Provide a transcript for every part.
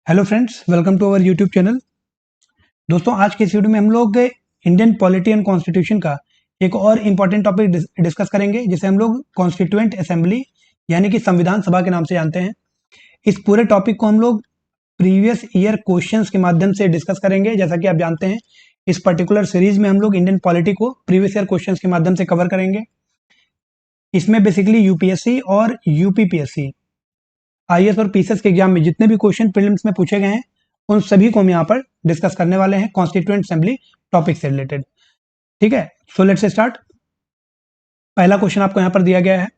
Hello friends, welcome to our YouTube channel. दोस्तों, आज के इस वीडियो में हम लोग इंडियन पॉलिटी एंड कॉन्स्टिट्यूशन का एक और इम्पॉर्टेंट टॉपिक डिस्कस करेंगे, जिसे हम लोग कॉन्स्टिट्यूएंट असेंबली यानी कि संविधान सभा के नाम से जानते हैं। इस पूरे टॉपिक को हम लोग प्रीवियस ईयर क्वेश्चंस के माध्यम से डिस्कस करेंगे। जैसा कि आप जानते हैं, इस पर्टिकुलर सीरीज में हम लोग इंडियन पॉलिटी को प्रीवियस ईयर क्वेश्चंस के माध्यम से कवर करेंगे। इसमें बेसिकली यूपीएससी और यूपीपीएससी, आईएएस और पीसीएस के एग्जाम में जितने भी क्वेश्चन प्रीलिम्स में पूछे गए हैं, उन सभी को हम यहाँ पर डिस्कस करने वाले हैं कॉन्स्टिट्यूएंट असेंबली टॉपिक से रिलेटेड। ठीक है, सो लेट्स स्टार्ट। पहला क्वेश्चन आपको यहाँ पर दिया गया है,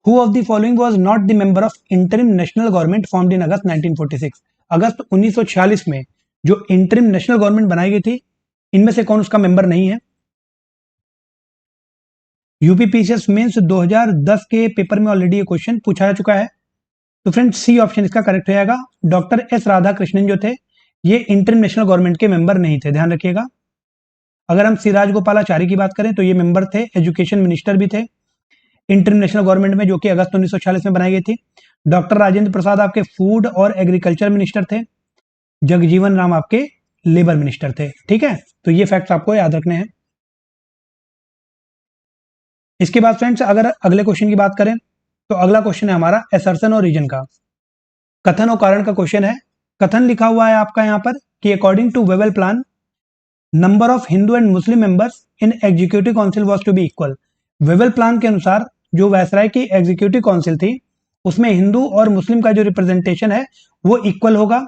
who of the following was not the member of interim national government formed in August 1946। अगस्त 1946 में जो इंटरिम नेशनल गवर्नमेंट बनाई गई थी, इनमें से कौन उसका मेंबर नहीं है? यूपीपीसीएस मेंस 2010 के पेपर में ऑलरेडी ये क्वेश्चन पूछा जा चुका है। तो फ्रेंड्स, सी ऑप्शन इसका करेक्ट हो जाएगा। डॉक्टर एस राधाकृष्णन जो थे, ये इंटरनेशनल गवर्नमेंट के मेंबर नहीं थे, ध्यान रखिएगा। अगर हम सी राजगोपालाचारी की बात करें तो ये मेंबर थे, एजुकेशन मिनिस्टर भी थे इंटरनेशनल गवर्नमेंट में, जो कि अगस्त 1946 में बनाई गई थी। डॉक्टर राजेंद्र प्रसाद आपके फूड और एग्रीकल्चर मिनिस्टर थे। जगजीवन राम आपके लेबर मिनिस्टर थे। ठीक है, तो ये फैक्ट्स आपको याद रखने हैं। इसके बाद फ्रेंड्स, अगर अगले क्वेश्चन की बात करें तो अगला क्वेश्चन है हमारा असर्शन और रीजन का। कथन और कारण का क्वेश्चन है। कथन लिखा हुआ है आपका यहाँ पर कि according to Wavell plan, number of Hindu and Muslim members in executive council was to be equal. Wavell plan के अनुसार जो वायसराय की एग्जीक्यूटिव काउंसिल थी, उसमें हिंदू और मुस्लिम का जो रिप्रेजेंटेशन है वो इक्वल होगा।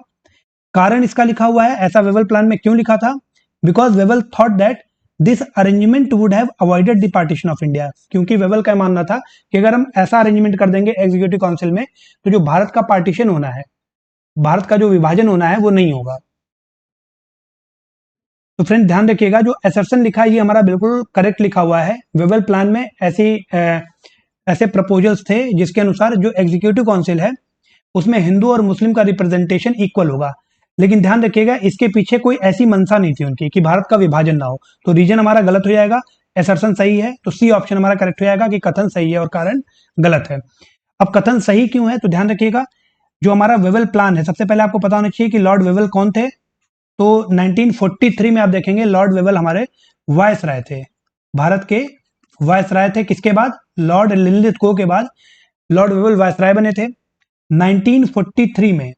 कारण इसका लिखा हुआ है, ऐसा वेवेल प्लान में क्यों लिखा था? Because Wavell thought that this arrangement would have avoided the partition of India. क्योंकि वेवेल का मानना था कि अगर हम ऐसा अरेंजमेंट कर देंगे एग्जीक्यूटिव काउंसिल में, तो जो भारत का पार्टीशन होना है, भारत का जो विभाजन होना है, वो नहीं होगा। तो फ्रेंड ध्यान रखिएगा, जो असर्शन लिखा है ये हमारा बिल्कुल करेक्ट लिखा हुआ है। वेवेल प्लान में ऐसे प्रपोजल्स थे जिसके अनुसार जो एग्जीक्यूटिव काउंसिल है, उसमें हिंदू और मुस्लिम का रिप्रेजेंटेशन इक्वल होगा। लेकिन ध्यान रखिएगा, इसके पीछे कोई ऐसी मंशा नहीं थी उनकी कि भारत का विभाजन ना हो। तो रीजन हमारा गलत हो जाएगा, असर्शन सही है। तो सी ऑप्शन हमारा करेक्ट हो जाएगा कि कथन सही है और कारण गलत है। अब कथन सही क्यों है, तो ध्यान रखिएगा, जो हमारा वेवेल प्लान है, सबसे पहले आपको पता होना चाहिए कि लॉर्ड वेवेल कौन थे। तो 1943 में आप देखेंगे लॉर्ड वेवेल हमारे वायसराय थे, भारत के वायसराय थे। किसके बाद? लॉर्ड लिनलिथगो के बाद लॉर्ड वेवेल वायसराय बने थे। 1943 में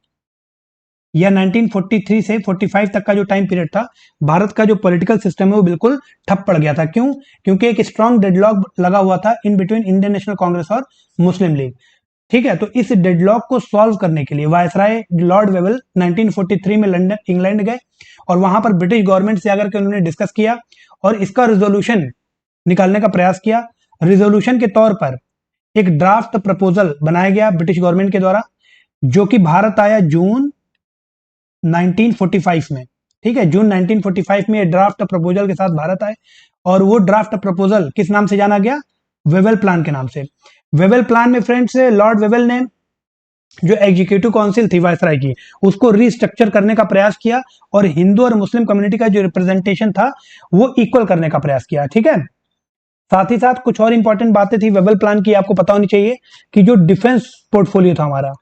या 1943 से 45 तक का जो टाइम पीरियड था, भारत का जो पॉलिटिकल सिस्टम है वो बिल्कुल ठप पड़ गया था। क्यों? क्योंकि एक स्ट्रॉन्ग डेडलॉक लगा हुआ था in between Indian National Congress और मुस्लिम लीग। ठीक है, तो इस डेडलॉक को सॉल्व करने के लिए वायसराय लॉर्ड वेवेल 1943 में लंदन इंग्लैंड गए और वहां पर ब्रिटिश गवर्नमेंट से आकर के उन्होंने डिस्कस किया और इसका रिजोल्यूशन निकालने का प्रयास किया। रिजोल्यूशन के तौर पर एक ड्राफ्ट प्रपोजल बनाया गया ब्रिटिश गवर्नमेंट के द्वारा, जो कि भारत आया जून 1945 में। ठीक है, जून 1945 में ड्राफ्ट प्रपोजल के साथ भारत आए और वो ड्राफ्ट प्रपोजल किस नाम से जाना गया? वेवेल प्लान के नाम से। वेवेल प्लान में फ्रेंड्स, लॉर्ड वेवेल ने जो एग्जीक्यूटिव काउंसिल थी वायसराय की, उसको रिस्ट्रक्चर करने का प्रयास किया और हिंदू और मुस्लिम कम्युनिटी का जो रिप्रेजेंटेशन था वो इक्वल करने का प्रयास किया। ठीक है, साथ ही साथ कुछ और इंपॉर्टेंट बातें थी वेवेल प्लान की, आपको पता होनी चाहिए कि जो डिफेंस पोर्टफोलियो था हमारा,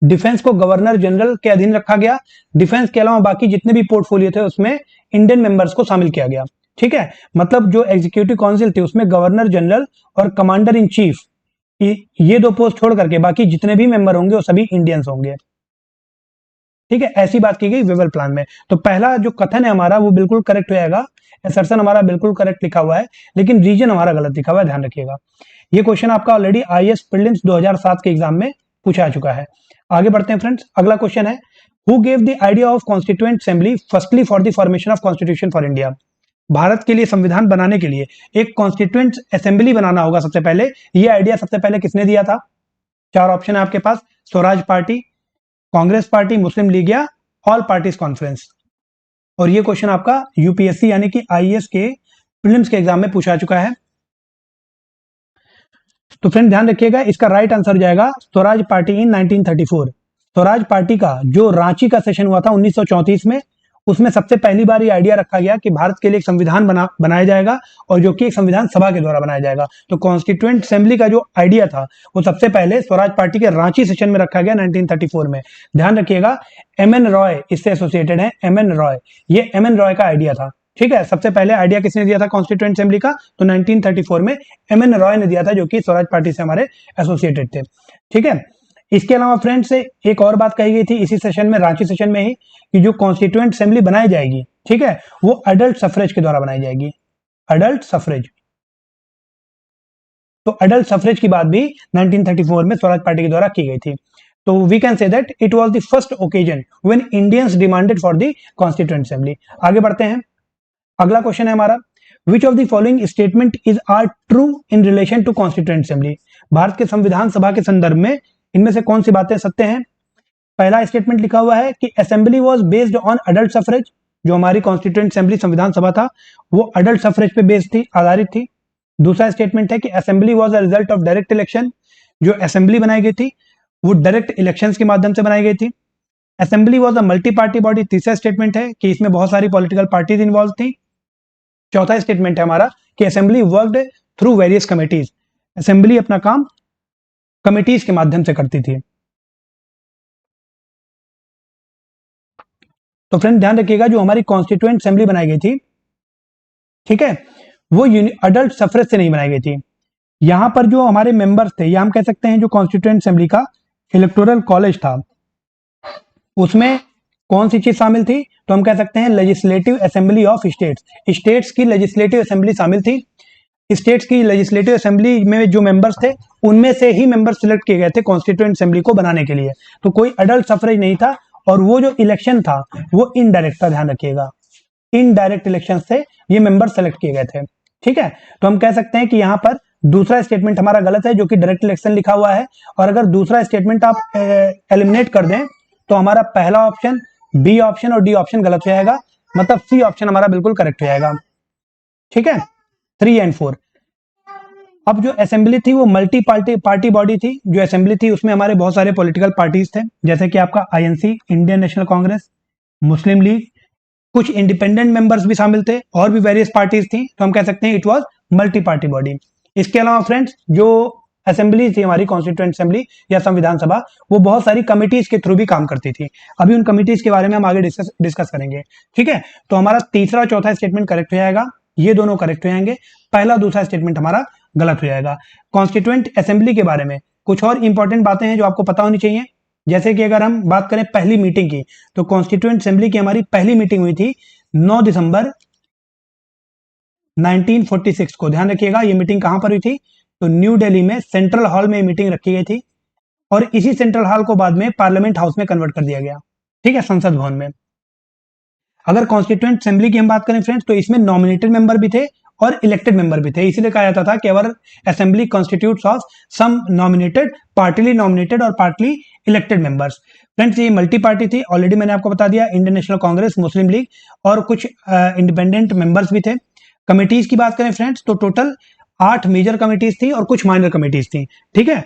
डिफेंस को गवर्नर जनरल के अधीन रखा गया। डिफेंस के अलावा बाकी जितने भी पोर्टफोलियो थे उसमें इंडियन मेंबर्स को शामिल किया गया। ठीक है, मतलब जो एग्जीक्यूटिव काउंसिल थी उसमें गवर्नर जनरल और कमांडर इन चीफ, ये दो पोस्ट छोड़ करके बाकी जितने भी मेंबर होंगे वो सभी इंडियंस होंगे। ठीक है, ऐसी बात की गई वेवेल प्लान में। तो पहला जो कथन है हमारा वो बिल्कुल करेक्ट हो जाएगा, असर्शन हमारा बिल्कुल करेक्ट लिखा हुआ है, लेकिन रीजन हमारा गलत लिखा हुआ है, ध्यान रखिएगा। ये क्वेश्चन आपका ऑलरेडी आईएएस प्रीलिम्स 2007 के एग्जाम में पूछा जा चुका है। आगे बढ़ते हैं फ्रेंड्स, अगला क्वेश्चन है, who gave the idea of constituent assembly firstly for the formation of constitution for India. Bharat के लिए संविधान बनाने के लिए एक कॉन्स्टिट्यूएंट असेंबली बनाना होगा सबसे पहले, ये आइडिया सबसे पहले किसने दिया था? चार ऑप्शन है आपके पास, स्वराज पार्टी, कांग्रेस पार्टी, मुस्लिम लीग या ऑल पार्टीज कॉन्फ्रेंस। और ये क्वेश्चन आपका यूपीएससी यानी कि आईएएस के प्रीलिम्स के एग्जाम में पूछा चुका है। तो फ्रेंड ध्यान रखिएगा, इसका राइट आंसर हो जाएगा स्वराज पार्टी इन 1934। स्वराज पार्टी का जो रांची का सेशन हुआ था 1934 में, उसमें सबसे पहली बार ये आइडिया रखा गया कि भारत के लिए एक संविधान बनाया जाएगा और जो कि एक संविधान सभा के द्वारा बनाया जाएगा। तो कॉन्स्टिट्यूएंट असेंबली का जो आइडिया था वो सबसे पहले स्वराज पार्टी के रांची सेशन में रखा गया 1934 में। ध्यान रखिएगा, एमएन रॉय इससे एसोसिएटेड है, एमएन रॉय, ये एमएन रॉय का आइडिया था। ठीक है, सबसे पहले आइडिया किसने दिया था कॉन्स्टिट्यूएंट असेंबली का? तो 1934 में एमएन रॉय ने दिया था, जो कि स्वराज पार्टी से हमारे एसोसिएटेड थे। ठीक है, इसके अलावा फ्रेंड्स एक और बात कही गई थी इसी सेशन में, रांची सेशन में ही, कि जो कॉन्स्टिट्यूएंट असेंबली बनाई जाएगी, ठीक है, वो अडल्ट सफरेज के द्वारा बनाई जाएगी, अडल्ट सफरेज। तो अडल्ट सफरेज की बात भी 1934 में स्वराज पार्टी के द्वारा की गई थी। तो we can say that it was the first occasion when Indians demanded for the constituent assembly. आगे बढ़ते हैं, अगला क्वेश्चन है हमारा, which of the following statement is are true in relation to constituent assembly? Bharat के संविधान सभा के संदर्भ में इनमें से कौन सी बातें सत्य हैं? पहला स्टेटमेंट लिखा हुआ है कि assembly was based on adult suffrage, जो हमारी कॉन्स्टिट्यूएंट असेंबली संविधान सभा था वो अडल्ट सफरेज पे बेस्ड थी, आधारित थी। दूसरा स्टेटमेंट है कि assembly was a result of direct election, जो असेंबली बनाई गई थी वो डायरेक्ट इलेक्शंस के माध्यम से बनाई गई थी। Assembly was a multi party body, तीसरा स्टेटमेंट है कि इसमें बहुत सारी पॉलिटिकल पार्टीज इन्वॉल्व थी। चौथा स्टेटमेंट है हमारा कि assembly worked through various committees, assembly अपना काम कमिटीज के माध्यम से करती थी। तो फ्रेंड ध्यान रखिएगा, जो हमारी कॉन्स्टिट्यूएंट असेंबली बनाई गई थी, ठीक है, वो अडल्ट सफरेज से नहीं बनाई गई थी। यहां पर जो हमारे मेंबर्स थे, या हम कह सकते हैं जो कॉन्स्टिट्यूएंट असेंबली का इलेक्टोरल कॉलेज था, उसमें कौन सी चीज शामिल थी? तो हम कह सकते हैं legislative assembly of states, states की लेजिस्लेटिव असेंबली शामिल थी। स्टेट्स की लेजिस्लेटिव असेंबली में जो मेंबर्स थे उनमें से ही मेंबर सिलेक्ट किए गए थे कॉन्स्टिट्यूएंट असेंबली को बनाने के लिए। तो कोई अडल्ट सफरेज नहीं था, और वो जो इलेक्शन था वो इनडायरेक्ट था, ध्यान रखिएगा, इनडायरेक्ट इलेक्शन से ये मेंबर सेलेक्ट किए गए थे। ठीक है, तो हम कह सकते हैं कि यहाँ पर दूसरा स्टेटमेंट हमारा गलत है, जो कि डायरेक्ट इलेक्शन लिखा हुआ है। और अगर दूसरा स्टेटमेंट आप एलिमिनेट कर दें तो हमारा पहला ऑप्शन, बी ऑप्शन और डी ऑप्शन गलत हो जाएगा, मतलब सी ऑप्शन हमारा बिल्कुल करेक्ट हो जाएगा। ठीक है, 3 एंड 4। अब जो असेंबली थी वो मल्टी पार्टी बॉडी थी। जो असेंबली थी उसमें हमारे बहुत सारे पॉलिटिकल पार्टीज थे, जैसे कि आपका INC, Indian National Congress, Muslim league, कुछ इंडिपेंडेंट मेंबर्स भी शामिल थे, और भी वेरियस पार्टीज थी। तो हम कह सकते हैं it was multi party body. इसके अलावा फ्रेंड्स जो असेंबली थी हमारी कॉन्स्टिट्यूएंट असेंबली या संविधान सभा, वो बहुत सारी कमिटीज के थ्रू भी काम करती थी। अभी उन कमिटीज के बारे में हम आगे डिस्कस करेंगे। ठीक है, तो हमारा तीसरा चौथा स्टेटमेंट करेक्ट हो जाएगा, ये दोनों करेक्ट हो जाएंगे, पहला दूसरा स्टेटमेंट हमारा गलत हो जाएगा। कॉन्स्टिट्यूएंट असेंबली के बारे में कुछ और इंपॉर्टेंट बातें हैं जो आपको पता होनी चाहिए। जैसे कि अगर हम बात करें पहली मीटिंग की, तो कॉन्स्टिट्यूएंट असेंबली की हमारी पहली मीटिंग हुई थी 9 दिसंबर 1946 को। ध्यान रखिएगा, ये मीटिंग कहां पर हुई थी? तो न्यू दिल्ली में सेंट्रल हॉल में मीटिंग रखी गई थी, और इसी सेंट्रल हॉल को बाद में पार्लियामेंट हाउस में कन्वर्ट कर दिया गया। ठीक है, संसद भवन में। अगर कॉन्स्टिट्यूएंट असेंबली की हम बात करें फ्रेंड्स, तो इसमें नॉमिनेटेड मेंबर भी थे और इलेक्टेड मेंबर भी थे। इसीलिए कहा जाता था कि our assembly constitutes of some nominated, partly nominated और पार्टली इलेक्टेड मेंबर्स। फ्रेंड्स ये मल्टी पार्टी थी, ऑलरेडी मैंने आपको बता दिया, इंडियन नेशनल कांग्रेस, मुस्लिम लीग और कुछ इंडिपेंडेंट मेंबर्स भी थे। कमिटीज की बात करें फ्रेंड्स, तो टोटल 8 मेजर कमिटीज थी और कुछ माइनर कमिटीज थी। ठीक है,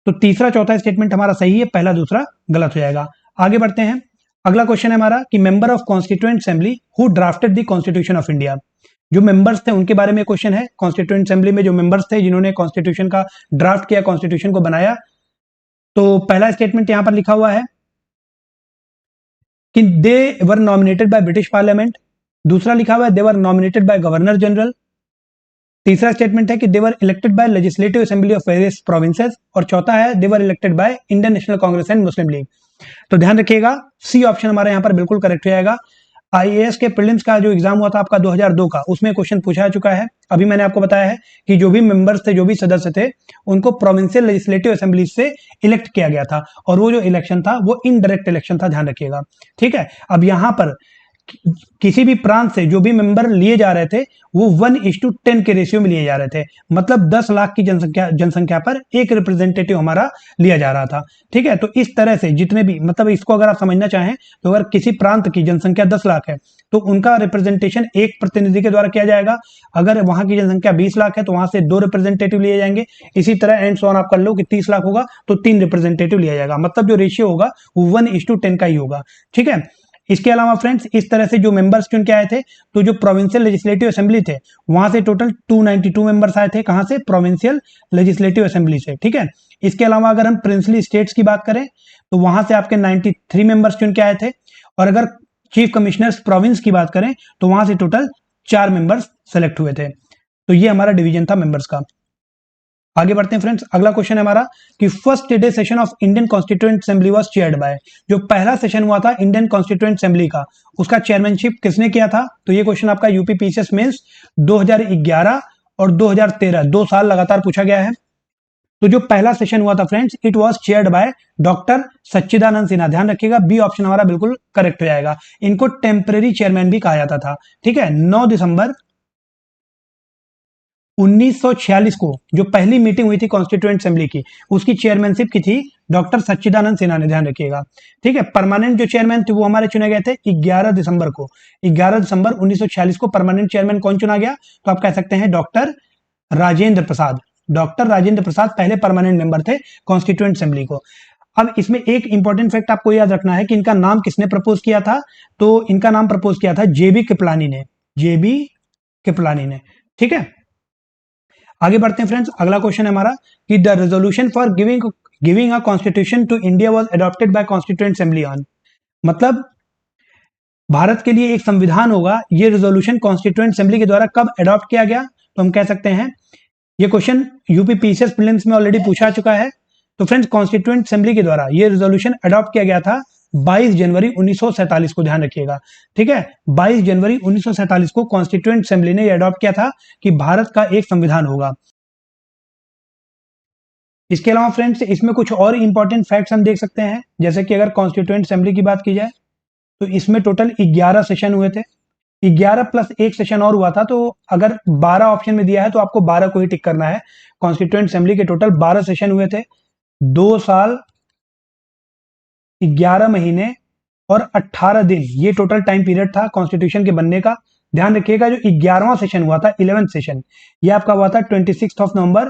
तो तीसरा चौथा स्टेटमेंट हमारा सही है, पहला दूसरा गलत हो जाएगा। आगे बढ़ते हैं, अगला क्वेश्चन है हमारा कि member of constituent assembly who drafted the constitution of India. जो मेंबर्स थे उनके बारे में क्वेश्चन है। कॉन्स्टिट्यूएंट असेंबली में जो मेंबर्स थे जिन्होंने कॉन्स्टिट्यूशन का ड्राफ्ट किया, कॉन्स्टिट्यूशन को बनाया, तो पहला स्टेटमेंट यहां पर लिखा हुआ है कि they were nominated by British parliament. दूसरा लिखा हुआ है they were nominated by governor general. तीसरा स्टेटमेंट है कि they were elected by legislative assembly of various provinces. और चौथा है they were elected by Indian National Congress and Muslim League. तो ध्यान रखिएगा, सी ऑप्शन हमारे यहाँ पर बिल्कुल करेक्ट हो जाएगा। आईएएस के प्रीलिम्स का जो एग्जाम हुआ था आपका 2002 का, उसमें क्वेश्चन पूछा चुका है। अभी मैंने आपको बताया है कि जो भी मेंबर्स थे, जो भी सदस्य थे, उनको प्रोविंशियल लेजिस्लेटिव असेंबली से इलेक्ट किया गया था, और वो जो इलेक्शन था वो इनडायरेक्ट इलेक्शन था, ध्यान रखिएगा। ठीक है, अब यहाँ पर किसी भी प्रांत से जो भी मेंबर लिए जा रहे थे वो 1:10 के रेशियो में लिए जा रहे थे, मतलब 10 लाख की जनसंख्या पर एक रिप्रेजेंटेटिव हमारा लिया जा रहा था। ठीक है, तो इस तरह से जितने भी, मतलब इसको अगर आप समझना चाहें तो अगर किसी प्रांत की जनसंख्या 10 लाख है तो उनका रिप्रेजेंटेशन एक प्रतिनिधि के द्वारा किया जाएगा। अगर वहां की जनसंख्या 20 लाख है तो वहां से 2 रिप्रेजेंटेटिव लिए जाएंगे। इसी तरह एंड सो ऑन आप कर लो कि 30 लाख होगा तो 3 रिप्रेजेंटेटिव लिया जाएगा, मतलब जो रेशियो होगा वो 1:10 का ही होगा। ठीक है, इसके अलावा फ्रेंड्स इस तरह से जो मेंबर्स चुन के आए थे, तो जो प्रोविंशियल लेजिस्लेटिव असेंबली थे वहां से टोटल 292 मेंबर्स आए थे। कहां से? प्रोविंशियल लेजिस्लेटिव असेंबली से। ठीक है, इसके अलावा अगर हम प्रिंसली स्टेट्स की बात करें तो वहां से आपके 93 मेंबर्स चुन के आए थे। और अगर चीफ कमिश्नर्स प्रोविंस की बात करें तो वहां से टोटल 4 मेंबर्स सेलेक्ट हुए थे। तो ये हमारा डिवीजन था मेंबर्स का। आगे बढ़ते हैं फ्रेंड्स, अगला क्वेश्चन है हमारा कि first day session of Indian constituent assembly was chaired bye. जो पहला सेशन हुआ था इंडियन कॉन्स्टिट्यूएंट असेंबली का, उसका चेयरमैनशिप किसने किया था? तो ये क्वेश्चन आपका यूपी पीसीएस मेंस 2011 और 2013 2 साल लगातार पूछा गया है। तो जो पहला सेशन हुआ था friends, it was chaired by doctor Sachchidananda Sinha. ध्यान रखिएगा, बी ऑप्शन हमारा बिल्कुल करेक्ट हो जाएगा। इनको टेम्परेरी चेयरमैन भी कहा जाता था। ठीक है, 9 दिसंबर 1946 को जो पहली मीटिंग हुई थी कॉन्स्टिट्यूएंट असेंबली की, उसकी चेयरमैनशिप की थी डॉक्टर सच्चिदानंद सिन्हा ने। ध्यान रखिएगा। ठीक है, परमानेंट जो चेयरमैन थे वो हमारे चुने गए थे 11 दिसंबर को। 11 दिसंबर 1946 को परमानेंट चेयरमैन कौन चुना गया? तो आप कह सकते हैं डॉक्टर राजेंद्र प्रसाद। डॉक्टर राजेंद्र प्रसाद पहले परमानेंट मेंबर थे कॉन्स्टिट्यूएंट असेंबली को। अब इसमें एक इंपॉर्टेंट फैक्ट आपको याद रखना है कि इनका नाम किसने प्रपोज किया था? तो इनका नाम प्रपोज किया था जेबी कृपलानी ने। जेबी कृपलानी ने। ठीक है, आगे बढ़ते हैं फ्रेंड्स, अगला क्वेश्चन है हमारा कि the resolution for giving a constitution to India was adopted by constituent assembly on. मतलब भारत के लिए एक संविधान होगा, ये रेजोल्यूशन कॉन्स्टिट्यूएंट असेंबली के द्वारा कब अडॉप्ट किया गया? तो हम कह सकते हैं ये क्वेश्चन यूपी पीसीएस प्रीलिम्स में ऑलरेडी पूछा चुका है। तो फ्रेंड्स कॉन्स्टिट्यूएंट असेंबली के द्वारा ये रेजोल्यूशन अडॉप्ट किया गया था 22 जनवरी 1947 को। ध्यान रखिएगा। ठीक है, 22 जनवरी 1947 को कॉन्स्टिट्यूएंट असेंबली ने अडॉप्ट किया था कि भारत का एक संविधान होगा। इसके अलावा फ्रेंड्स इसमें कुछ और इंपॉर्टेंट फैक्ट्स हम देख सकते हैं, जैसे कि अगर कॉन्स्टिट्यूएंट असेंबली की बात की जाए तो इसमें टोटल 11 सेशन हुए थे। 11 प्लस एक सेशन और हुआ था, तो अगर 12 ऑप्शन में दिया है तो आपको 12 को ही टिक करना है। कॉन्स्टिट्यूएंट असेंबली के टोटल 12 सेशन हुए थे, 2 साल 11 महीने और 18 दिन, ये टोटल टाइम पीरियड था कॉन्स्टिट्यूशन के बनने का। ध्यान रखिएगा, जो 11वां सेशन हुआ था, 11th सेशन, ये आपका हुआ था 26 नवंबर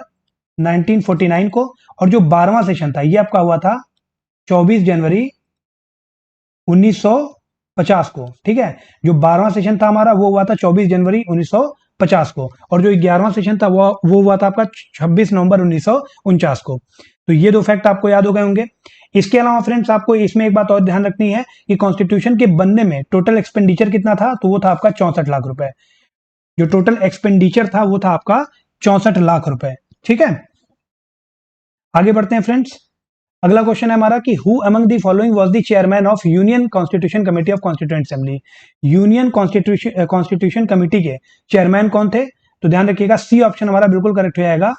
1949 को। और जो 12वां सेशन था ये आपका हुआ था 24 जनवरी 1950 को। ठीक है, जो 12वां सेशन था हमारा वो हुआ था 24 जनवरी 1950 को। और जो 11वां सेशन था वो हुआ था आपका 26 नवंबर 1949 को। तो ये दो फैक्ट आपको याद हो गए होंगे। इसके अलावा फ्रेंड्स आपको इसमें एक बात और ध्यान रखनी है कि कॉन्स्टिट्यूशन के बनने में टोटल एक्सपेंडिचर कितना था? तो वो था आपका 64 लाख रुपए। जो टोटल एक्सपेंडिचर था वो था आपका 64 लाख रुपए। ठीक है, आगे बढ़ते हैं फ्रेंड्स, अगला क्वेश्चन है हमारा कि who among the following was the chairman of union constitution committee of constituent assembly. Union constitution committee के चेयरमैन कौन थे? तो ध्यान रखिएगा, सी ऑप्शन हमारा बिल्कुल करेक्ट हो जाएगा।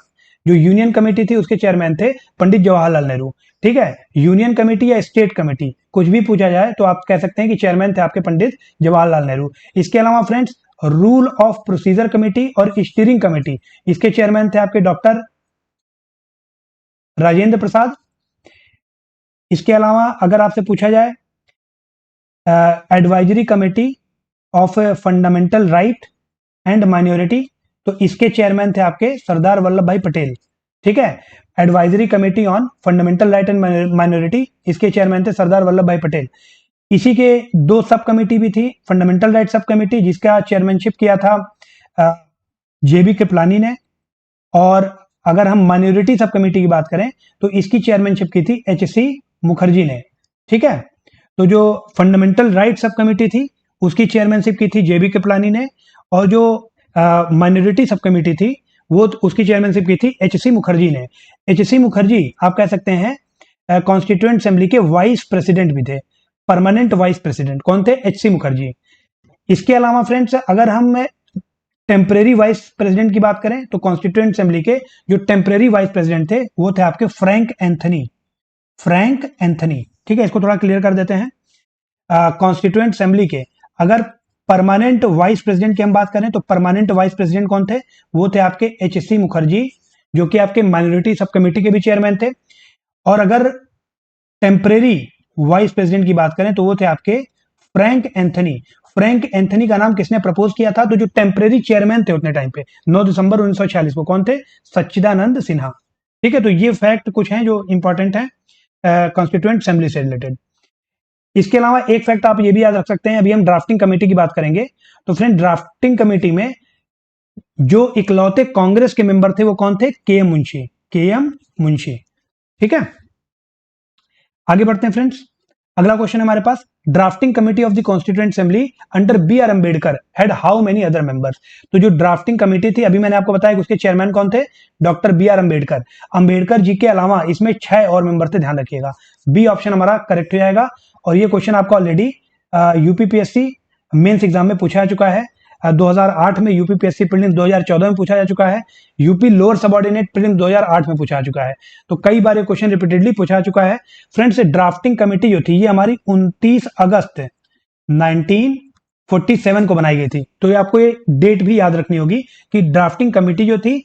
जो यूनियन कमेटी थी उसके चेयरमैन थे पंडित जवाहरलाल नेहरू। ठीक है, यूनियन कमेटी या स्टेट कमेटी कुछ भी पूछा जाए तो आप कह सकते हैं कि चेयरमैन थे आपके पंडित जवाहरलाल नेहरू। इसके अलावा friends rule of procedure committee और स्टीयरिंग कमेटी, इसके चेयरमैन थे आपके डॉक्टर राजेंद्र प्रसाद। इसके अलावा अगर आपसे पूछा जाए advisory committee of fundamental right and minority, तो इसके चेयरमैन थे आपके सरदार वल्लभ भाई पटेल। ठीक है, advisory committee on fundamental right and minority, इसके चेयरमैन थे सरदार वल्लभ भाई पटेल। इसी के दो सब कमेटी भी थी, फंडामेंटल राइट सब कमेटी जिसका चेयरमैनशिप किया था जेबी कृपलानी ने, और अगर हम माइनॉरिटी सब कमेटी की बात करें तो इसकी चेयरमैनशिप की थी एच.सी. मुखर्जी ने। ठीक है, तो जो फंडामेंटल राइट सब कमेटी थी उसकी चेयरमैनशिप की थी जेबी कृपलानी ने, और जो माइनॉरिटी सब कमेटी थी वो उसकी चेयरमैनशिप की थी एच.सी. मुखर्जी ने। एच.सी. मुखर्जी आप कह सकते हैं कॉन्स्टिट्यूएंट असेंबली के वाइस प्रेसिडेंट भी थे, परमानेंट वाइस प्रेसिडेंट कौन थे? एच.सी. मुखर्जी। इसके अलावा फ्रेंड्स अगर हम टेम्परेरी वाइस प्रेसिडेंट की बात करें तो कॉन्स्टिट्यूएंट असेंबली के जो टेम्परेरी वाइस प्रेसिडेंट थे वो थे आपके फ्रैंक एंथनी। Frank Anthony. ठीक है, इसको थोड़ा क्लियर कर देते हैं। कॉन्स्टिट्यूएंट असेंबली के अगर परमानेंट वाइस प्रेसिडेंट की हम बात करें तो परमानेंट वाइस प्रेसिडेंट कौन थे? वो थे आपके एच.सी. मुखर्जी, जो कि आपके माइनॉरिटी सब कमेटी के भी चेयरमैन थे। और अगर टेम्परेरी वाइस प्रेसिडेंट की बात करें तो वो थे आपके फ्रैंक एंथनी। फ्रैंक एंथनी का नाम किसने प्रपोज किया था? तो जो टेम्परेरी चेयरमैन थे उतने टाइम पे 9 दिसंबर 1946 को कौन थे? सच्चिदानंद सिन्हा। ठीक है, तो ये फैक्ट कुछ हैं जो इंपॉर्टेंट है कॉन्स्टिट्यूएंट असेंबली से रिलेटेड। इसके अलावा एक फैक्ट आप ये भी याद रख सकते हैं, अभी हम ड्राफ्टिंग कमेटी की बात करेंगे, तो फ्रेंड ड्राफ्टिंग कमेटी में जो इकलौते कांग्रेस के मेंबर थे वो कौन थे? के एम मुंशी, के एम मुंशी। ठीक है, आगे बढ़ते हैं फ्रेंड्स। अगला क्वेश्चन है हमारे पास, drafting committee of the constituent assembly under B R Ambedkar had how many other members. तो जो ड्राफ्टिंग कमेटी थी, अभी मैंने आपको बताया कि उसके चेयरमैन कौन थे? Doctor B R Ambedkar. Ambedkar ji के अलावा इसमें 6 और मेंबर थे, ध्यान रखिएगा। बी ऑप्शन हमारा करेक्ट हो जाएगा। और ये क्वेश्चन आपको ऑलरेडी यूपीपीएससी मेंस एग्जाम में पूछा जा चुका है। 2008 में यूपीपीएससी प्रीलिम्स 2014 में पूछा जा चुका है, यूपी लोअर सबऑर्डिनेट प्रीलिम्स 2008 में पूछा जा चुका है। तो कई बार ये क्वेश्चन रिपीटेडली पूछा जा चुका है। फ्रेंड्स, ड्राफ्टिंग कमेटी जो थी ये हमारी 29 अगस्त 1947 को बनाई गई थी। तो ये आपको ये डेट भी याद रखनी होगी कि ड्राफ्टिंग कमेटी जो थी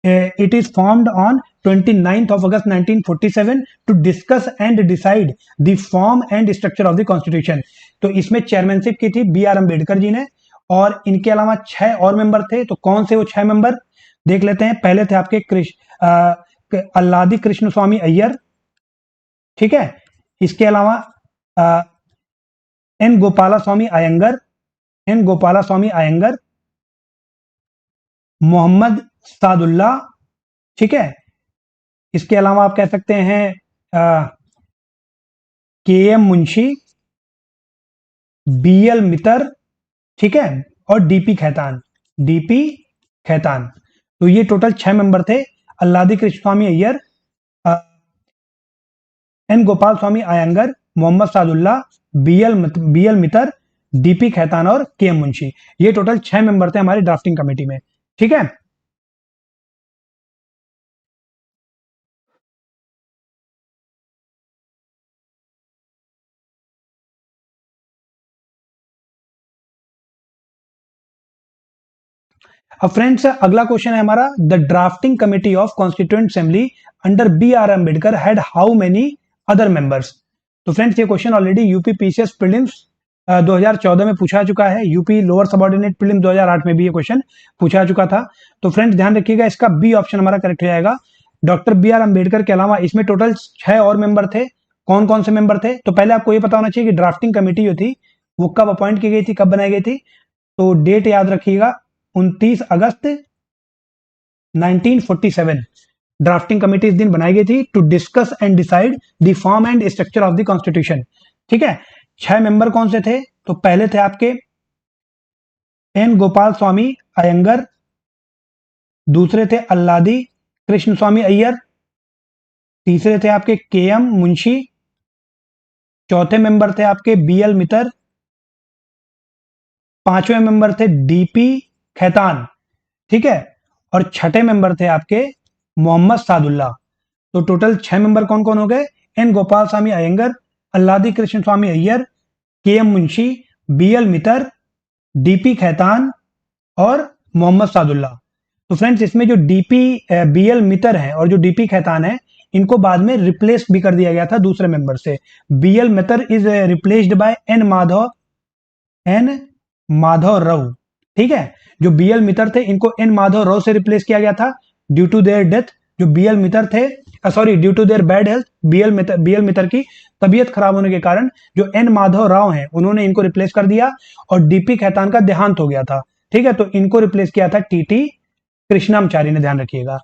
it is formed on 29th of August 1947 to discuss and decide the form and structure of the constitution. तो इसमें चेयरमैनशिप की थी बी आर अंबेडकर जी ने, और इनके अलावा 6 और मेंबर थे। तो कौन से वो 6 मेंबर देख लेते हैं। पहले थे आपके अल्लादी कृष्ण स्वामी अय्यर, ठीक है। इसके अलावा एन गोपाला स्वामी अयंगर, एन गोपाला स्वामी अयंगर, मोहम्मद सादुल्ला, ठीक है। इसके अलावा आप कह सकते हैं के एम मुंशी, बी एल मितर, ठीक है, और डीपी खैतान, डीपी खैतान। तो ये टोटल 6 मेंबर थे। Alladi Krishnaswami Ayyar, N Gopalaswami Ayyangar, Mohammad Saadulla, B L Mitter, DP Khaitan और के एम मुंशी। ये टोटल 6 मेंबर थे हमारी ड्राफ्टिंग कमेटी में, ठीक है। अब फ्रेंड्स, अगला क्वेश्चन है हमारा, the drafting committee of constituent assembly under B R Ambedkar had how many other members. तो फ्रेंड्स, ये question already UP PCS prelims 2014 में पूछा चुका है, यूपी लोअर सबऑर्डिनेट प्रीलिम्स 2008 में भी ये क्वेश्चन पूछा चुका था। तो फ्रेंड्स ध्यान रखिएगा, इसका बी ऑप्शन हमारा करेक्ट हो जाएगा। डॉक्टर बी आर अंबेडकर के अलावा इसमें टोटल 6 और मेंबर थे। कौन कौन से मेंबर थे? तो पहले आपको ये पता होना चाहिए कि ड्राफ्टिंग कमेटी जो थी वो कब अपॉइंट की गई थी, कब बनाई गई थी। तो डेट याद रखिएगा, 29 अगस्त 1947 ड्राफ्टिंग कमेटी इस दिन बनाई गई थी to discuss and decide the form and structure of the constitution, ठीक है। 6 मेंबर कौन से थे? तो पहले थे आपके एन गोपाल स्वामी अयंगर, दूसरे थे अल्लादी कृष्ण स्वामी अय्यर, तीसरे थे आपके के एम मुंशी, चौथे मेंबर थे आपके बी एल मितर, पांचवें मेंबर थे डीपी खैतान, ठीक है, और छठे मेंबर थे आपके मोहम्मद सादुल्ला। तो टोटल 6 मेंबर कौन कौन हो गए? N Gopalaswami Ayyangar, Alladi Krishnaswami Ayyar, K M Munshi, B L Mitter, DP Khaitan और मोहम्मद सादुल्ला। तो फ्रेंड्स, इसमें जो बी एल मितर है और जो डीपी खैतान है, इनको बाद में रिप्लेस भी कर दिया गया था दूसरे मेंबर से। B L Mitter is replaced by N Madhava Rao, ठीक है। जो बी एल मितर थे इनको एन माधव राव से रिप्लेस किया गया था ड्यू टू देयर डेथ। जो बी एल मितर थे, sorry, due to their bad health, B L Mitter की तबीयत खराब होने के कारण जो एन माधव राव हैं उन्होंने इनको रिप्लेस कर दिया, और डीपी खैतान का देहांत हो गया था, ठीक है। तो इनको रिप्लेस किया था टीटी कृष्णामचारी ने, ध्यान रखिएगा,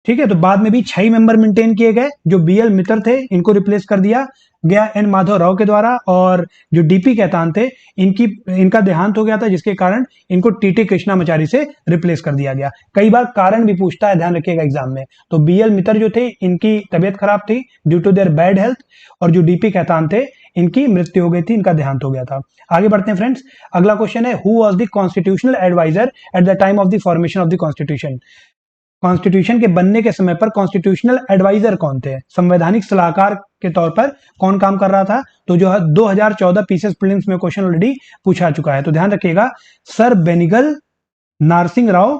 ठीक है। तो बाद में भी 6 मेंबर मेंटेन किए गए। जो बी एल मितर थे इनको रिप्लेस कर दिया गया एन माधव राव के द्वारा, और जो डीपी खैतान थे इनका देहांत हो गया था, जिसके कारण इनको टीटी कृष्णामचारी से रिप्लेस कर दिया गया। कई बार कारण भी पूछता है, ध्यान रखिएगा एग्जाम में। तो बी एल मितर जो थे इनकी तबियत खराब थी due to their bad health, और जो डीपी खैतान थे इनकी मृत्यु हो गई थी, इनका देहांत हो गया था। आगे बढ़ते हैं फ्रेंड्स, अगला क्वेश्चन है, who was the constitutional adviser at the time of the formation of the constitution. Constitution के बनने के समय पर कॉन्स्टिट्यूशनल एडवाइजर कौन थे? संवैधानिक सलाहकार के तौर पर कौन काम कर रहा था? तो जो है 2014 पीसीएस प्रीलिम्स में क्वेश्चन ऑलरेडी पूछा चुका है। तो ध्यान रखिएगा, सर बेनिगल नरसिंह राव,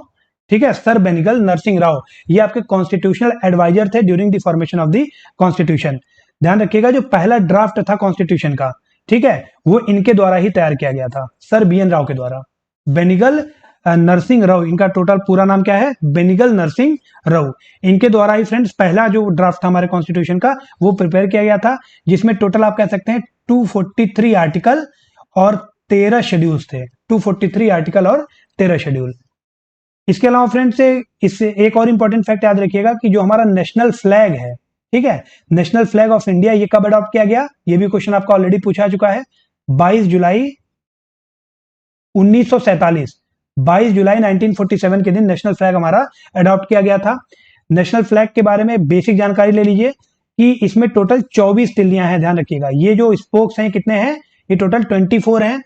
ठीक है, सर बेनिगल नरसिंह राव, ये आपके कॉन्स्टिट्यूशनल एडवाइजर थे during the formation of the constitution. ध्यान रखिएगा, जो पहला ड्राफ्ट था कॉन्स्टिट्यूशन का, ठीक है, वो इनके द्वारा ही तैयार किया गया था, सर बी एन राव के द्वारा। बेनिगल नरसिंह राव, इनका टोटल पूरा नाम क्या है, बेनिगल नरसिंह राव। इनके द्वारा ही फ्रेंड्स पहला जो ड्राफ्ट था हमारे कॉन्स्टिट्यूशन का वो प्रिपेयर किया गया था, जिसमें टोटल आप कह सकते हैं 243 आर्टिकल और 13 शेड्यूल्स थे। 243 आर्टिकल और 13 शेड्यूल। इसके अलावा फ्रेंड्स इससे एक और इंपॉर्टेंट फैक्ट याद रखिएगा कि जो हमारा नेशनल फ्लैग है, ठीक है, नेशनल फ्लैग ऑफ इंडिया, ये कब अडॉप्ट किया गया, ये भी क्वेश्चन आपका ऑलरेडी पूछा चुका है। 22 जुलाई 1947, 22 जुलाई 1947 के दिन नेशनल फ्लैग हमारा अडॉप्ट किया गया था। नेशनल फ्लैग के बारे में बेसिक जानकारी ले लीजिए कि इसमें टोटल 24 तिल्लियां हैं, ध्यान रखिएगा। ये जो स्पोक्स हैं कितने हैं, ये टोटल 24 हैं।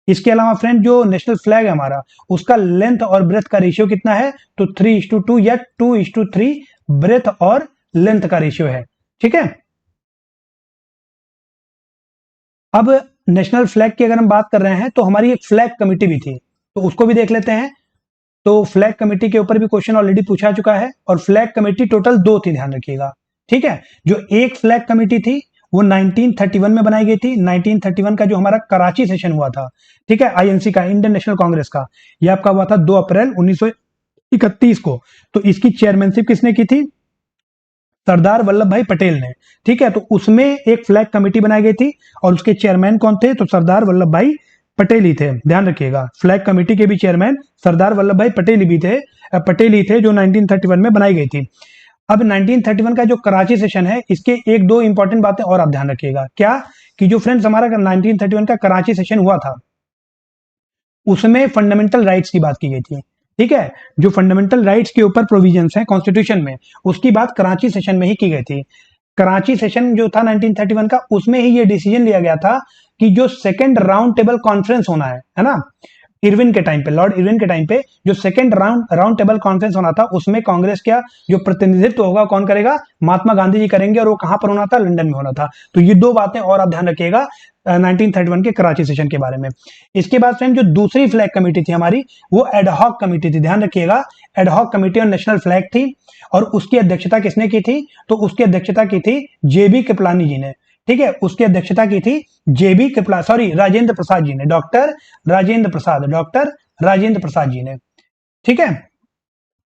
इसके अलावा फ्रेंड जो नेशनल फ्लैग है हमारा, उसका लेंथ और ब्रेथ का रेशियो कितना है, तो 3:2 या 2:3 ब्रेथ और लेंथ का रेशियो है, ठीक है। अब नेशनल फ्लैग की अगर हम बात कर रहे हैं तो हमारी एक फ्लैग कमेटी भी थी, तो उसको भी देख लेते हैं। तो फ्लैग कमेटी के ऊपर भी क्वेश्चन ऑलरेडी पूछा चुका है, और फ्लैग कमेटी टोटल 2 थी, ध्यान रखिएगा, ठीक है। जो एक फ्लैग कमेटी थी वो 1931 में बनाई गई थी। 1931 का जो हमारा कराची सेशन हुआ था, ठीक है, आईएनसी का, इंडियन नेशनल कांग्रेस का, ये आपका हुआ था 2 अप्रैल 1931 को। तो इसकी चेयरमैनशिप किसने की थी, सरदार वल्लभ भाई पटेल ने, ठीक है। तो उसमें एक फ्लैग कमेटी बनाई गई थी और उसके चेयरमैन कौन थे, तो सरदार वल्लभ भाई पटेल ही थे, ध्यान रखिएगा। फ्लैग कमेटी के भी चेयरमैन सरदार वल्लभ भाई पटेल भी थे, पटेल ही थे, जो 1931 में बनाई गई थी। अब 1931 का जो कराची सेशन है, इसके एक दो इंपॉर्टेंट बातें और आप ध्यान रखिएगा। क्या कि जो फ्रेंड्स हमारा 1931 का कराची सेशन हुआ था, उसमें फंडामेंटल राइट्स की बात की गई थी, ठीक है। जो फंडामेंटल राइट्स के ऊपर प्रोविजंस हैं कॉन्स्टिट्यूशन में, उसकी बात कराची सेशन में ही की गई थी। कराची सेशन जो था 1931 का, उसमें ही ये डिसीजन लिया गया था कि जो सेकंड राउंड टेबल कॉन्फ्रेंस होना है ना, इरविन के टाइम पे, लॉर्ड इरविन के टाइम पे जो सेकंड राउंड टेबल कॉन्फ्रेंस होना था, उसमें कांग्रेस का जो प्रतिनिधित्व होगा कौन करेगा, महात्मा गांधी जी करेंगे, और वो कहां पर होना था, लंदन में होना था। तो ये दो बातें और आप ध्यान रखिएगा 1931 के कराची सेशन के बारे में। इसके बाद फ्रेंड जो दूसरी फ्लैग कमेटी थी हमारी, वो एडहॉक कमेटी थी, ध्यान रखिएगा। एडहॉक कमेटी और नेशनल फ्लैग थी, और उसकी अध्यक्षता किसने की थी, तो उसकी अध्यक्षता की थी जेबी कृपलानी जी ने, ठीक है। उसकी अध्यक्षता की थी राजेंद्र प्रसाद जी ने, डॉक्टर राजेंद्र प्रसाद जी ने, ठीक है,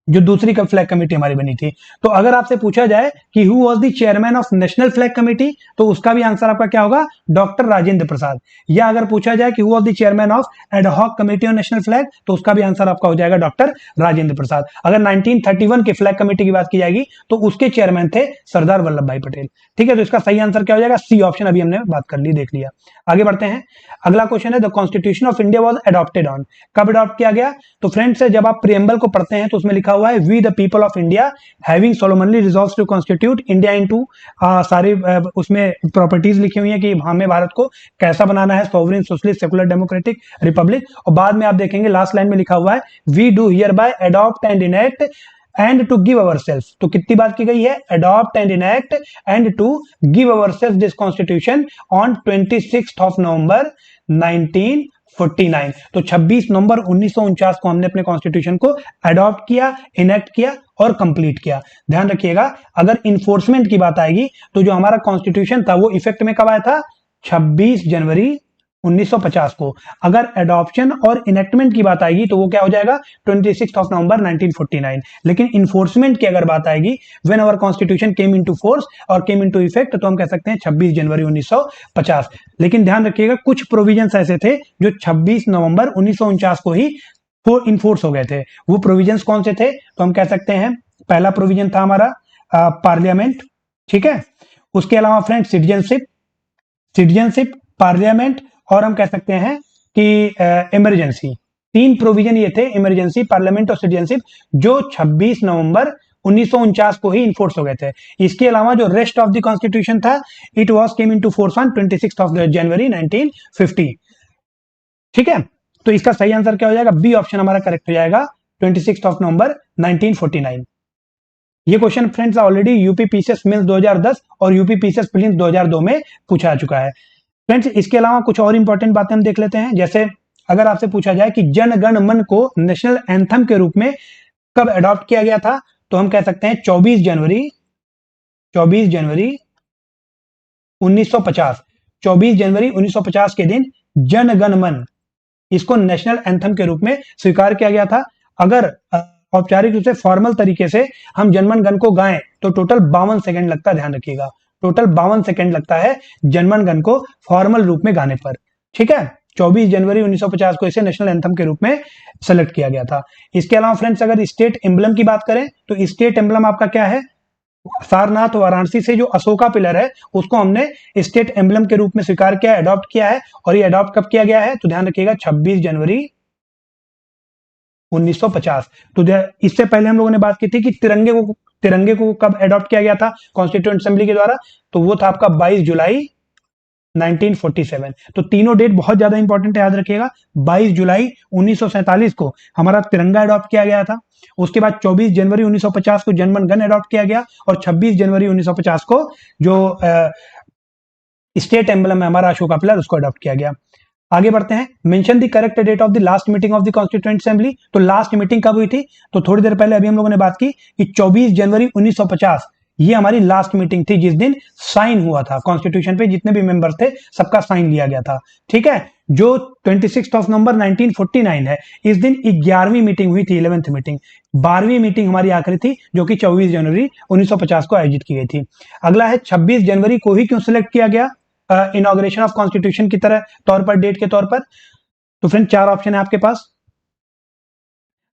जो दूसरी फ्लैग कमेटी हमारी बनी थी। तो अगर आपसे पूछा जाए कि who was the chairman of national flag committee, तो उसका भी आंसर आपका क्या होगा, डॉक्टर राजेंद्र प्रसाद। या अगर पूछा जाए कि who was the chairman of ad hoc committee on national flag, तो उसका भी आंसर आपका हो जाएगा डॉक्टर राजेंद्र प्रसाद। अगर 1931 के फ्लैग कमेटी की बात की जाएगी तो उसके चेयरमैन थे सरदार वल्लभ भाई पटेल, ठीक है। तो इसका सही आंसर क्या हो जाएगा, सी ऑप्शन, अभी हमने बात कर ली, देख लिया। आगे बढ़ते हैं। अगला क्वेश्चन है, the constitution of India was adopted on, कब अडॉप्ट किया गया, तो फ्रेंड्स जब आप प्रियम्बल को पढ़ते हैं तो उसमें लिखा हुआ है, we the people of India having solemnly resolved to constitute India into, सारी उसमें प्रॉपर्टीज लिखी हुई है कि हमें भारत को कैसा बनाना है, sovereign, socialist, secular, democratic, Republic. और बाद में आप देखेंगे लास्ट लाइन में लिखा हुआ है, we do hereby adopt and enact and to give our self. तो कितनी बात की गई है, adopt and enact and to give our self this constitution on 26 November 1949। तो 26 नवंबर 1949 को हमने अपने कॉन्स्टिट्यूशन को अडॉप्ट किया, इनेक्ट किया और कंप्लीट किया। ध्यान रखिएगा, अगर इन्फोर्समेंट की बात आएगी तो जो हमारा कॉन्स्टिट्यूशन था वो इफेक्ट में कब आया था, 26 जनवरी 1950 को। अगर एडॉप्शन और इनेक्टमेंट की बात आएगी तो वो क्या हो जाएगा, 26 नवंबर 1949। लेकिन इन्फोर्समेंट की अगर बात आएगी, when our constitution came into force और केम इनटू इफेक्ट, तो हम कह सकते हैं 26 जनवरी 1950। लेकिन ध्यान रखिएगा, कुछ प्रोविजंस ऐसे थे जो 26 नवंबर 1949 को ही इन्फोर्स हो गए थे। वो प्रोविजंस कौन से थे, तो हम कह सकते हैं पहला प्रोविजन था हमारा पार्लियामेंट, ठीक है। उसके अलावा फ्रेंड सिटीजनशिप, पार्लियामेंट, और हम कह सकते हैं कि इमरजेंसी। 3 प्रोविजन ये थे, इमरजेंसी, पार्लियामेंट और सिटीजनशिप, जो 26 नवंबर 1949 को ही इन्फोर्स हो गए थे। इसके अलावा जो रेस्ट ऑफ द कॉन्स्टिट्यूशन था, it was came into force on 26 जनवरी 1950, ठीक है। तो इसका सही आंसर क्या हो जाएगा, बी ऑप्शन हमारा करेक्ट हो जाएगा, 26 नवंबर 1949। ये question friends already UP PCS mains 2010 और यूपी पीसीएस प्रीलिम्स 2002 में पूछा चुका है। फ्रेंड्स इसके अलावा कुछ और इंपॉर्टेंट बातें हम देख लेते हैं। जैसे अगर आपसे पूछा जाए कि जन गण मन को नेशनल एंथम के रूप में कब अडॉप्ट किया गया था, तो हम कह सकते हैं 24 जनवरी 1950। 24 जनवरी 1950 के दिन जन गण मन इसको नेशनल एंथम के रूप में स्वीकार किया गया था। अगर औपचारिक रूप से फॉर्मल तरीके से हम जनगण गण को गाएं तो टोटल 52 सेकंड लगता है, ध्यान रखिएगा, टोटल 52 सेकंड लगता है जनगण गण को फॉर्मल रूप में गाने पर। ठीक है, 24 जनवरी 1950 को इसे नेशनल एंथम के रूप में सेलेक्ट किया गया था। इसके अलावा फ्रेंड्स अगर स्टेट एम्बलम की बात करें तो स्टेट एम्बलम आपका क्या है, सारनाथ वाराणसी से जो अशोका पिलर है उसको हमने स्टेट एम्बलम के रूप में स्वीकार किया, अडॉप्ट किया है। और ये अडॉप्ट कब किया गया है तो ध्यान रखिएगा 26 जनवरी 1950। तो इससे पहले हम लोगों ने बात की थी कि तिरंगे को कब अडॉप्ट किया गया था कॉन्स्टिट्यूएंट असेंबली के द्वारा, तो वो था आपका 22 जुलाई 1947। तो तीनों डेट बहुत ज्यादा इंपॉर्टेंट है, याद रखिएगा। 22 जुलाई 1947 को हमारा तिरंगा अडॉप्ट किया गया था। उसके बाद 24 जनवरी 1950 को जनगण गण अडॉप्ट किया गया और 26 जनवरी 1950 को जो स्टेट एम्बलम है हमारा अशोका पिलर उसको अडॉप्ट किया गया। आगे बढ़ते हैं, mention the correct date of the last meeting of the constituent assembly. तो लास्ट मीटिंग कब हुई थी, तो थोड़ी देर पहले अभी हम लोगों ने बात की कि 24 जनवरी 1950 ये हमारी लास्ट मीटिंग थी जिस दिन साइन हुआ था कॉन्स्टिट्यूशन पे, जितने भी मेंबर थे सबका साइन लिया गया था। ठीक है, जो 26 ऑफ नवंबर 1949 है इस दिन 11वीं मीटिंग हुई थी, 11th मीटिंग। 12वीं मीटिंग हमारी आखिरी थी जो कि 24 जनवरी 1950 को आयोजित की गई थी। अगला है 26 जनवरी को ही क्यों सिलेक्ट किया गया इनॉग्रेशन ऑफ कॉन्स्टिट्यूशन की तरह तौर पर, डेट के तौर पर। तो फ्रेंड 4 ऑप्शन है आपके पास,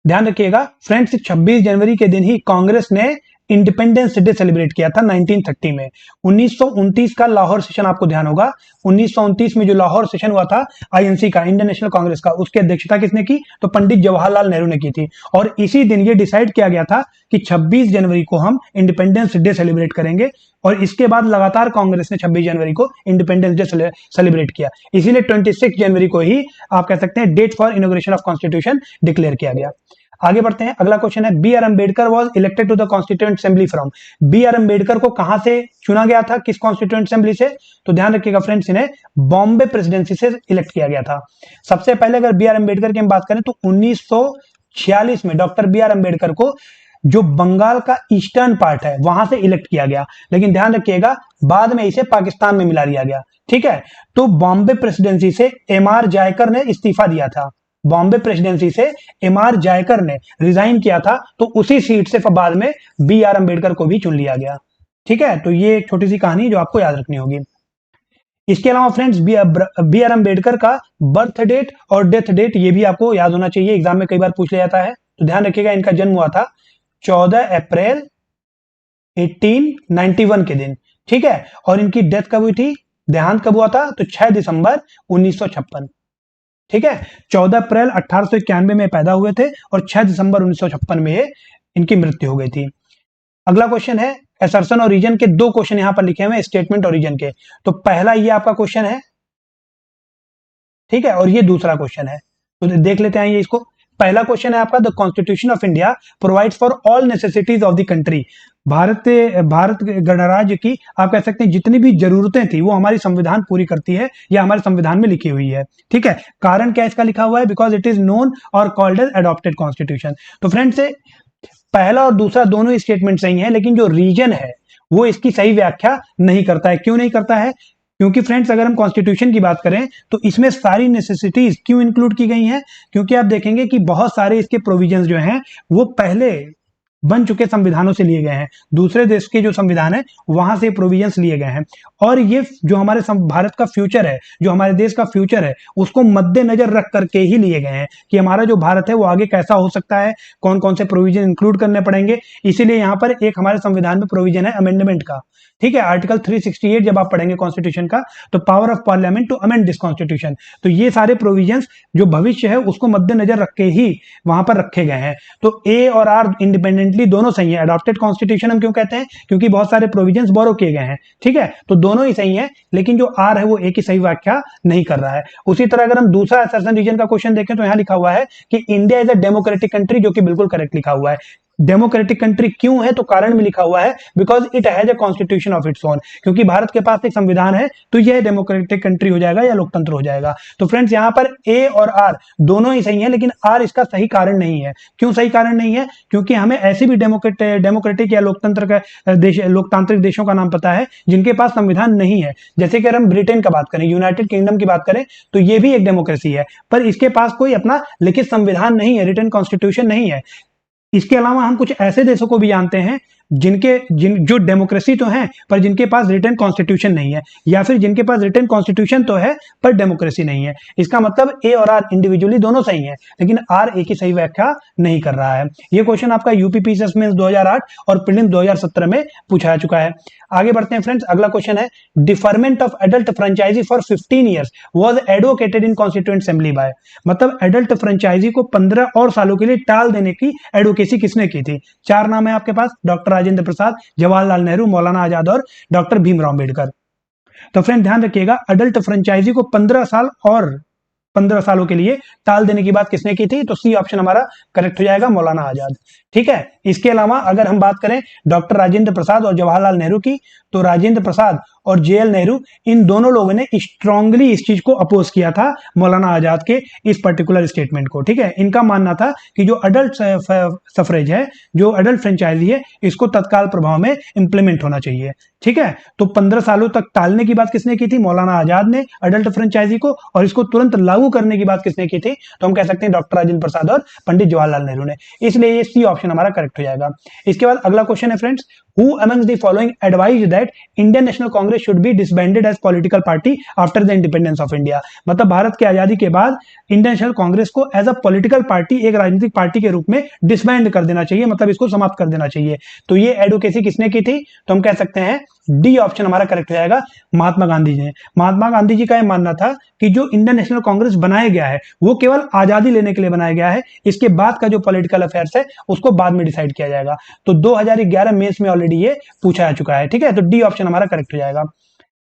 ध्यान रखिएगा। फ्रेंड्स 26 जनवरी के दिन ही कांग्रेस ने इंडिपेंडेंस डे सेलिब्रेट किया था 1930 में। 1929 का लाहौर सेशन आपको ध्यान होगा, 1929 में जो लाहौर सेशन हुआ था आईएनसी का, इंडियन नेशनल कांग्रेस का, उसकी अध्यक्षता किसने की तो पंडित जवाहरलाल नेहरू ने की थी। और इसी दिन ये डिसाइड किया गया था कि 26 जनवरी को हम इंडिपेंडेंस डे सेलिब्रेट करेंगे। और इसके बाद लगातार कांग्रेस ने 26 जनवरी को इंडिपेंडेंस डे सेलिब्रेट किया, इसीलिए 26 जनवरी को ही आप कह सकते हैं date for inauguration of constitution declare किया गया। आगे बढ़ते हैं, अगला क्वेश्चन है B R Ambedkar was elected to the constituent assembly from. B R Ambedkar को कहां से चुना गया था, किस कॉन्स्टिट्यूएंट असेंबली से, तो ध्यान रखिएगा फ्रेंड्स इन्हें बॉम्बे प्रेसिडेंसी से इलेक्ट किया गया था। सबसे पहले अगर बी आर अम्बेडकर की हम बात करें तो 1946 में डॉक्टर बी आर अम्बेडकर को जो बंगाल का ईस्टर्न पार्ट है वहां से इलेक्ट किया गया, लेकिन ध्यान रखिएगा बाद में इसे पाकिस्तान में मिला दिया गया। ठीक है, तो बॉम्बे प्रेसिडेंसी से एम आर जायकर ने इस्तीफा दिया था, बॉम्बे प्रेसिडेंसी से एम आर जायकर ने रिजाइन किया था, तो उसी सीट से बाद में बी आर अम्बेडकर को भी चुन लिया गया। ठीक है, तो ये एक छोटी सी कहानी जो आपको याद रखनी होगी। इसके अलावा फ्रेंड्स बी आर अम्बेडकर का बर्थ डेट और डेथ डेट ये भी आपको याद होना चाहिए, एग्जाम में कई बार पूछ लिया जाता है। तो ध्यान रखिएगा इनका जन्म हुआ था 14 अप्रैल 1891 के दिन। ठीक है, और इनकी डेथ कब हुई थी, देहांत कब हुआ था तो 6 दिसंबर 1956। ठीक है, 14 अप्रैल 1891 में पैदा हुए थे और 6 दिसंबर 1956 में इनकी मृत्यु हो गई थी। अगला क्वेश्चन है असर्शन और रीजन के, 2 क्वेश्चन यहां पर लिखे हुए हैं स्टेटमेंट और रीजन के। तो पहला ये आपका क्वेश्चन है, ठीक है, और ये दूसरा क्वेश्चन है, तो देख लेते हैं ये इसको। पहला क्वेश्चन है आपका the constitution of India provides for all necessities of the country. Bharat गणराज्य की आप कह सकते हैं जितनी भी जरूरतें थी वो हमारी संविधान पूरी करती है, या हमारे संविधान में लिखी हुई है। ठीक है, कारण क्या इसका लिखा हुआ है, बिकॉज इट इज नोन और कॉल्ड एज एडॉप्टेड कॉन्स्टिट्यूशन। तो फ्रेंड्स पहला और दूसरा दोनों स्टेटमेंट सही है, लेकिन जो रीजन है वो इसकी सही व्याख्या नहीं करता है। क्यों नहीं करता है, क्योंकि फ्रेंड्स अगर हम कॉन्स्टिट्यूशन की बात करें तो इसमें सारी नेसेसिटीज क्यों इंक्लूड की गई हैं, क्योंकि आप देखेंगे कि बहुत सारे इसके प्रोविजंस जो हैं वो पहले बन चुके संविधानों से लिए गए हैं, दूसरे देश के जो संविधान है वहां से प्रोविजंस लिए गए हैं। और ये जो हमारे भारत का फ्यूचर है, जो हमारे देश का फ्यूचर है, उसको मद्देनजर रख करके ही लिए गए हैं कि हमारा जो भारत है वो आगे कैसा हो सकता है, कौन कौन से प्रोविजन इंक्लूड करने पड़ेंगे। इसीलिए यहाँ पर एक हमारे संविधान में प्रोविजन है अमेंडमेंट का। ठीक है, आर्टिकल 368 जब आप पढ़ेंगे कॉन्स्टिट्यूशन का, तो power of parliament to amend this constitution. तो ये सारे प्रोविजंस जो भविष्य है उसको मद्देनजर रख के ही वहां पर रखे गए हैं। तो ए और आर इंडिपेंडेंटली दोनों सही है। अडॉप्टेड कॉन्स्टिट्यूशन हम क्यों कहते हैं, क्योंकि बहुत सारे प्रोविजंस बोरो किए गए हैं। ठीक है, तो दोनों ही सही है, लेकिन जो आर है वो ए की सही व्याख्या नहीं कर रहा है। उसी तरह अगर हम दूसरा असर्शन रीजन का क्वेश्चन देखें तो यहां लिखा हुआ है कि India is a democratic country, जो कि बिल्कुल करेक्ट लिखा हुआ है। डेमोक्रेटिक कंट्री क्यों है, तो कारण में लिखा हुआ है because it has a constitution of its own, क्योंकि भारत के पास एक संविधान है तो यह डेमोक्रेटिक कंट्री हो जाएगा या लोकतंत्र हो जाएगा। तो फ्रेंड्स यहां पर ए और आर दोनों ही सही है, लेकिन आर इसका सही कारण नहीं है। क्यों सही कारण नहीं है? क्योंकि हमें ऐसे भी डेमोक्रेटिक या लोकतंत्र का देश, लोकतांत्रिक देशों का नाम पता है जिनके पास संविधान नहीं है। जैसे कि अगर हम ब्रिटेन का बात करें, यूनाइटेड किंगडम की बात करें, तो ये भी एक डेमोक्रेसी है, पर इसके पास कोई अपना लिखित संविधान नहीं है, रिटन कॉन्स्टिट्यूशन नहीं है। इसके अलावा हम कुछ ऐसे देशों को भी जानते हैं जो डेमोक्रेसी तो है पर जिनके पास रिटन कॉन्स्टिट्यूशन नहीं है, या फिर जिनके पास रिटन कॉन्स्टिट्यूशन तो है पर डेमोक्रेसी नहीं है। इसका मतलब ए और आर इंडिविजुअली दोनों सही हैं, लेकिन आर ए की सही व्याख्या नहीं कर रहा है। यह क्वेश्चन आपका यूपी पीसीएस मेंस 2008 और प्रीलिम्स 2017 में पूछा जा चुका है। आगे बढ़ते हैं फ्रेंड्स, अगला क्वेश्चन है deferment of adult franchise for 15 years was advocated in constituent assembly by. मतलब एडल्ट फ्रेंचाइजी को 15 और सालों के लिए टाल देने की एडवोकेसी किसने की थी? चार नाम है आपके पास, डॉक्टर राजेंद्र प्रसाद, जवाहरलाल नेहरू, मौलाना आजाद और डॉक्टर भीमराव अम्बेडकर। तो फ्रेंड ध्यान रखिएगा, अडल्ट फ्रेंचाइजी को 15 साल और 15 सालों के लिए टाल देने की बात किसने की थी? तो सी ऑप्शन हमारा करेक्ट हो जाएगा, मौलाना आजाद। ठीक है, इसके अलावा अगर हम बात करें डॉक्टर राजेंद्र प्रसाद और जवाहरलाल नेहरू की, तो राजेंद्र प्रसाद और जेएल नेहरू इन दोनों लोगों ने स्ट्रांगली इस चीज को अपोज किया था, मौलाना आजाद के इस पर्टिकुलर स्टेटमेंट को। ठीक है, इनका मानना था कि जो अडल्ट सफरेज है, जो अडल्ट फ्रेंचाइजी है, इसको तत्काल प्रभाव में इंप्लीमेंट होना चाहिए। ठीक है, तो 15 सालों तक टालने की बात किसने की थी? मौलाना आजाद ने अडल्ट फ्रेंचाइजी को, और इसको तुरंत लागू करने की बात किसने की थी? तो हम कह सकते हैं डॉक्टर राजेंद्र प्रसाद और पंडित जवाहरलाल नेहरू ने। इसलिए ये सी ऑप्शन हमारा करेक्ट हो जाएगा। इसके बाद अगला क्वेश्चन है friends, who amongst the following advised that Indian National Congress should be disbanded as political party after the independence of India. मतलब भारत की आजादी के बाद इंडियन नेशनल कांग्रेस को एज अ पॉलिटिकल पार्टी, एक राजनीतिक पार्टी के रूप में डिसबैंड कर देना चाहिए, मतलब इसको समाप्त कर देना चाहिए। तो ये एडवोकेसी किसने की थी? तो हम कह सकते हैं डी ऑप्शन हमारा करेक्ट हो जाएगा, महात्मा गांधी जी ने। महात्मा गांधी जी का यह मानना था कि जो इंडियन नेशनल कांग्रेस बनाया गया है वो केवल आजादी लेने के लिए बनाया गया है, इसके बाद का जो पॉलिटिकल अफेयर्स है उसको बाद में डिसाइड किया जाएगा। तो 2011 मेंस में ऑलरेडी ये पूछा जा चुका है। ठीक है, तो डी ऑप्शन हमारा करेक्ट हो जाएगा।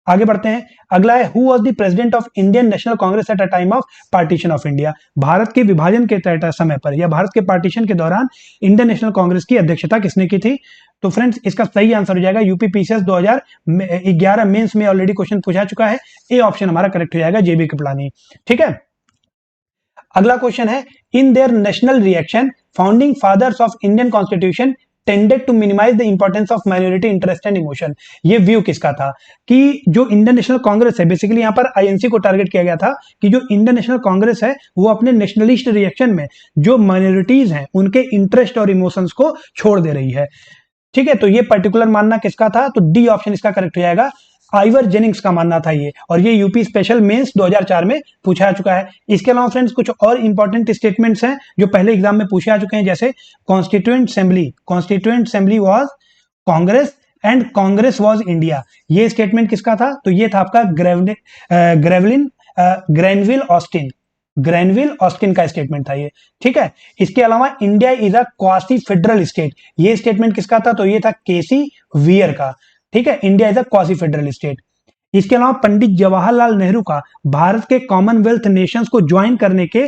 आगे बढ़ते हैं, अगला है who was the president of Indian National Congress at a time of partition of India. Bharat के विभाजन के समय पर या भारत के पार्टीशन के दौरान इंडियन नेशनल कांग्रेस की अध्यक्षता किसने की थी? तो फ्रेंड्स इसका सही आंसर हो जाएगा यूपी पीसीएस 2011 मेंस में ऑलरेडी क्वेश्चन पूछा चुका है, ए ऑप्शन हमारा करेक्ट हो जाएगा, जेबी कृपलानी। ठीक है, अगला क्वेश्चन है in their national reaction founding fathers of Indian constitution tended to minimize the importance of minority interest and emotion. ये व्यू किसका था? कि जो इंडियन नेशनल कांग्रेस है, बेसिकली यहां पर आईएनसी को टारगेट किया गया था कि जो इंडियन नेशनल कांग्रेस है वो अपने नेशनलिस्ट रिएक्शन में जो माइनॉरिटीज हैं उनके इंटरेस्ट और इमोशंस को छोड़ दे रही है। ठीक है, तो ये पर्टिकुलर मानना किसका था? तो डी ऑप्शन इसका करेक्ट हो जाएगा, आइवर जेनिंग्स का मानना था ये, और ये यूपी स्पेशल मेंस 2004 में पूछा जा चुका है। इसके अलावा फ्रेंड्स कुछ और इंपॉर्टेंट स्टेटमेंट्स हैं जो पहले एग्जाम में पूछे आ चुके हैं, जैसे constituent assembly was Congress and Congress was India. ये स्टेटमेंट किसका था? तो ये था आपका ग्रैनविल ऑस्टिन का स्टेटमेंट था ये। ठीक है, इसके अलावा India is a quasi federal state, ये स्टेटमेंट किसका था? तो ये था केसी वियर का। ठीक है, India is a quasi federal state. इसके अलावा पंडित जवाहरलाल नेहरू का भारत के कॉमनवेल्थ नेशंस को ज्वाइन करने के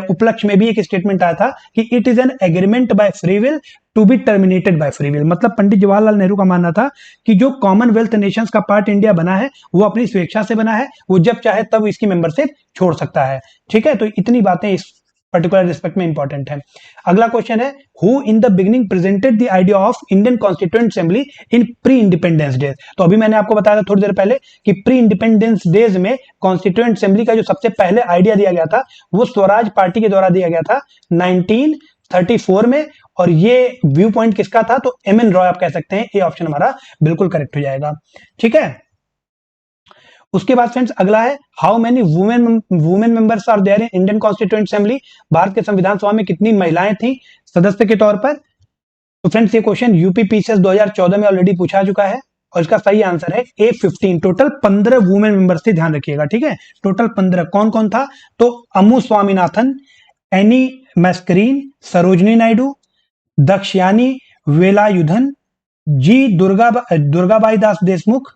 उपलक्ष्य में भी एक स्टेटमेंट आया था कि it is an agreement by free will to be terminated by free will. मतलब पंडित जवाहरलाल नेहरू का मानना था कि जो कॉमनवेल्थ नेशंस का पार्ट इंडिया बना है वो अपनी स्वेच्छा से बना है, वो जब चाहे तब इसकी मेंबरशिप छोड़ सकता है। ठीक है, तो इतनी बातें इस पर्टिकुलर रिस्पेक्ट में इंपॉर्टेंट है। अगला क्वेश्चन है who in the beginning presented the idea of Indian constituent assembly in pre independence days. तो अभी मैंने आपको बताया था थोड़ी देर पहले कि प्री इंडिपेंडेंस डेज में कॉन्स्टिट्यूएंट असेंबली का जो सबसे पहले आइडिया दिया गया था वो स्वराज पार्टी के द्वारा दिया गया था 1934 में, और ये व्यू पॉइंट किसका था? तो एम.एन. रॉय आप कह सकते हैं, ये ऑप्शन हमारा बिल्कुल करेक्ट हो जाएगा। ठीक है, उसके बाद फ्रेंड्स अगला है how many women members are there in Indian constituent assembly. Bharat के संविधान सभा में कितनी महिलाएं थी सदस्य के तौर पर? तो फ्रेंड्स ये क्वेश्चन यूपी पीसीएस 2014 में ऑलरेडी पूछा चुका है, और इसका सही आंसर है A15। टोटल 15 वुमेन मेंबर्स थे, ध्यान रखिएगा। ठीक है, टोटल 15। कौन कौन था? तो अमू स्वामीनाथन, एनी मैस्करीन, सरोजनी नायडू, दक्षयानी वेलायुधन, जी दुर्गाबाई दास देशमुख,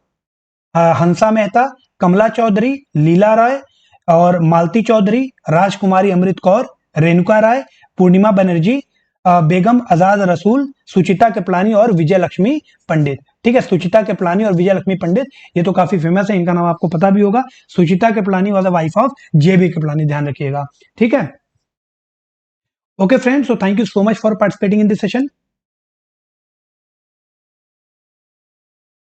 हंसा मेहता, कमला चौधरी, लीला राय और मालती चौधरी, राजकुमारी अमृत कौर, रेणुका राय, पूर्णिमा बनर्जी, बेगम आजाद रसूल, सुचिता कृपलानी और विजय लक्ष्मी पंडित। ठीक है, सुचिता कृपलानी और विजय लक्ष्मी पंडित, ये तो काफी फेमस है, इनका नाम आपको पता भी होगा। Suchita Kripalani was the wife of JB Kripalani, ध्यान रखिएगा। ठीक है, okay friends, so thank you so much for participating in this session.